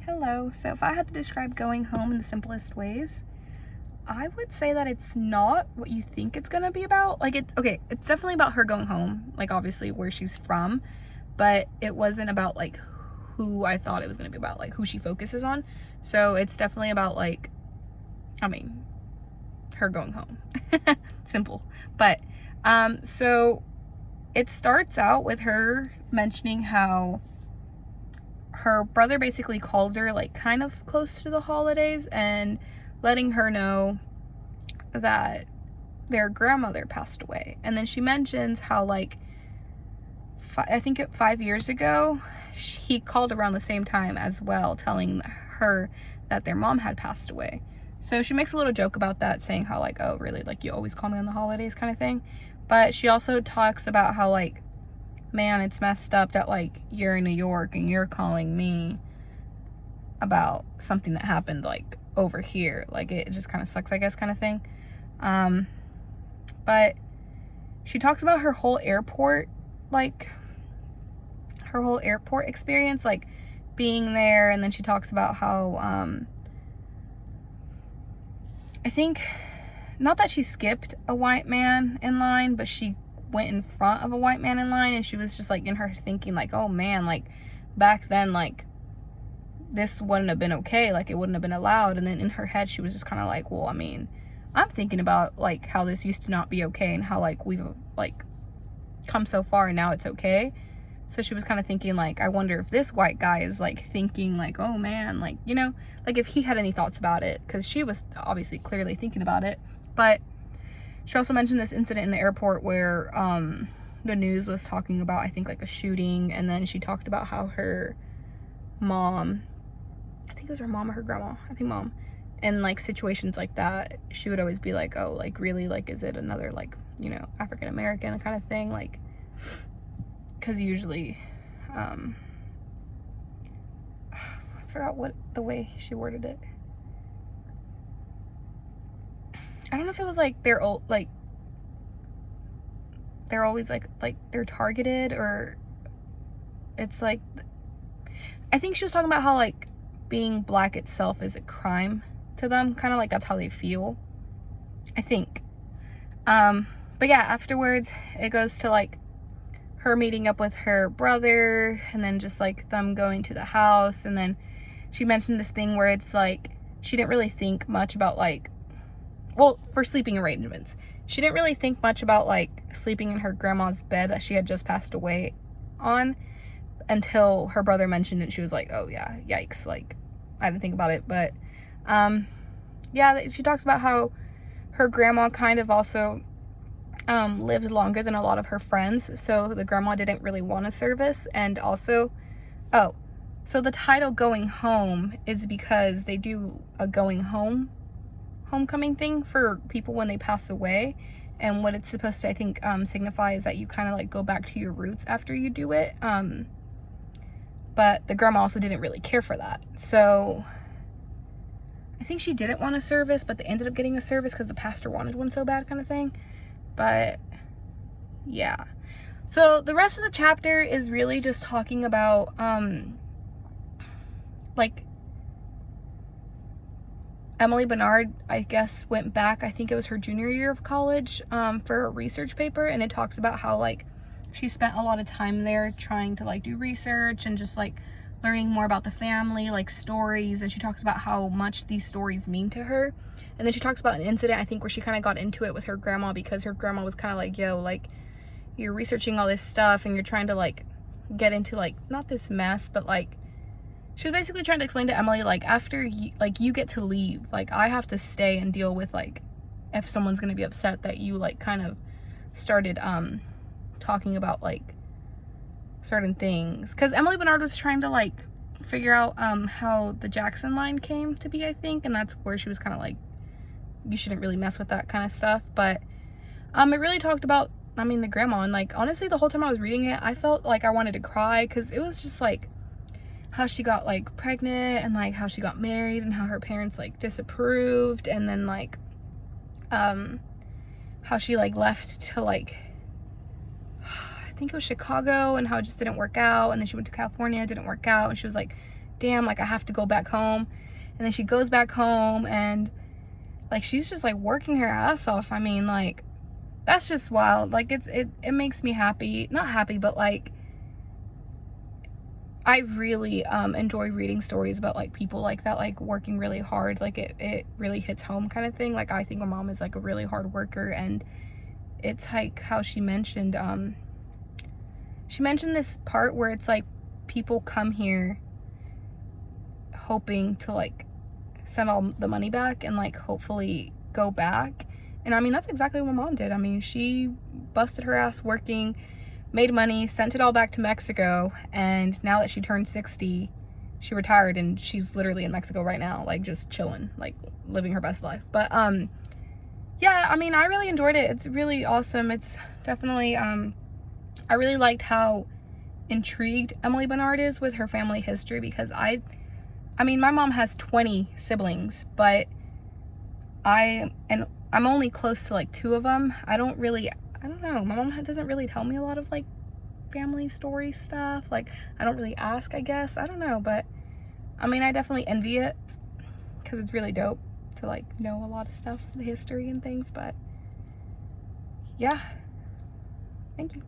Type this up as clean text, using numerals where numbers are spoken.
Hello. So if I had to describe going home in the simplest ways, I would say that it's not what you think it's gonna be about. It's definitely about her going home, like obviously where she's from, but it wasn't about like who I thought it was gonna be about, like who she focuses on. So it's definitely about her going home. Simple. But so it starts out with her mentioning how her brother basically called her like kind of close to the holidays and letting her know that their grandmother passed away. And then she mentions how I think 5 years ago he called around the same time as well, telling her that their mom had passed away. So she makes a little joke about that, saying how oh really, like you always call me on the holidays kind of thing. But she also talks about how man, it's messed up that you're in New York and you're calling me about something that happened over here. It just kind of sucks, I guess, kind of thing. But she talks about her whole airport experience, being there. And then she talks about how I think, not that she skipped a white man in line, but she went in front of a white man in line, and she was just in her thinking oh man, back then this wouldn't have been okay, it wouldn't have been allowed. And then in her head she was just kind of well, I mean, I'm thinking about how this used to not be okay and how we've come so far and now it's okay. So she was kind of thinking I wonder if this white guy is thinking oh man, if he had any thoughts about it, because she was obviously clearly thinking about it. But she also mentioned this incident in the airport where the news was talking about, I think, a shooting. And then she talked about how her mom, I think it was her mom or her grandma, I think mom, in situations like that, she would always be oh, really, is it another African American kind of thing, because usually I forgot what the way she worded it. I don't know if it was they're old, they're always they're targeted, or it's I think she was talking about how being black itself is a crime to them, kind of that's how they feel, I think. But yeah, afterwards it goes to her meeting up with her brother, and then just them going to the house. And then she mentioned this thing where it's she didn't really think much about for sleeping arrangements. She didn't really think much about sleeping in her grandma's bed that she had just passed away on, until her brother mentioned it. She was oh yeah, yikes, I didn't think about it. But yeah, she talks about how her grandma kind of also lived longer than a lot of her friends, so the grandma didn't really want a service. And also, so the title Going Home is because they do a going home homecoming thing for people when they pass away. And what it's supposed to, I think, signify is that you kind of go back to your roots after you do it. But the grandma also didn't really care for that, so I think she didn't want a service, but they ended up getting a service because the pastor wanted one so bad, kind of thing. But yeah, so the rest of the chapter is really just talking about Emily Bernard, I guess, went back, I think it was her junior year of college, for a research paper. And it talks about how she spent a lot of time there trying to do research and just learning more about the family, stories. And she talks about how much these stories mean to her. And then she talks about an incident, I think, where she kind of got into it with her grandma, because her grandma was kind of yo, you're researching all this stuff and you're trying to get into not this mess, but she was basically trying to explain to Emily after you get to leave, I have to stay and deal with if someone's gonna be upset that you kind of started talking about certain things. Because Emily Bernard was trying to figure out how the Jackson line came to be, I think. And that's where she was kind of you shouldn't really mess with that kind of stuff. But it really talked about, the grandma. And honestly, the whole time I was reading it, I felt I wanted to cry, because it was just how she got pregnant, and how she got married, and how her parents disapproved. And then how she left to I think it was Chicago, and how it just didn't work out. And then she went to California, it didn't work out, and she was damn, like I have to go back home. And then she goes back home and like she's just like working her ass off. I mean, like that's just wild. Like it makes me happy. Not happy, but like I really enjoy reading stories about like people like that, like working really hard. Like it really hits home kind of thing. Like I think my mom is like a really hard worker, and it's like how she mentioned this part where it's like people come here hoping to like send all the money back and like hopefully go back. And I mean, that's exactly what my mom did. I mean, she busted her ass working, made money, sent it all back to Mexico, and now that she turned 60, she retired and she's literally in Mexico right now, like just chilling, like living her best life. But yeah, I mean, I really enjoyed it. It's really awesome. It's definitely I really liked how intrigued Emily Bernard is with her family history, because I mean, my mom has 20 siblings, but I'm only close to like 2 of them. I don't know. My mom doesn't really tell me a lot of like family story stuff. Like I don't really ask, I guess. I don't know, but I mean, I definitely envy it because it's really dope to like know a lot of stuff, the history and things. But yeah, thank you.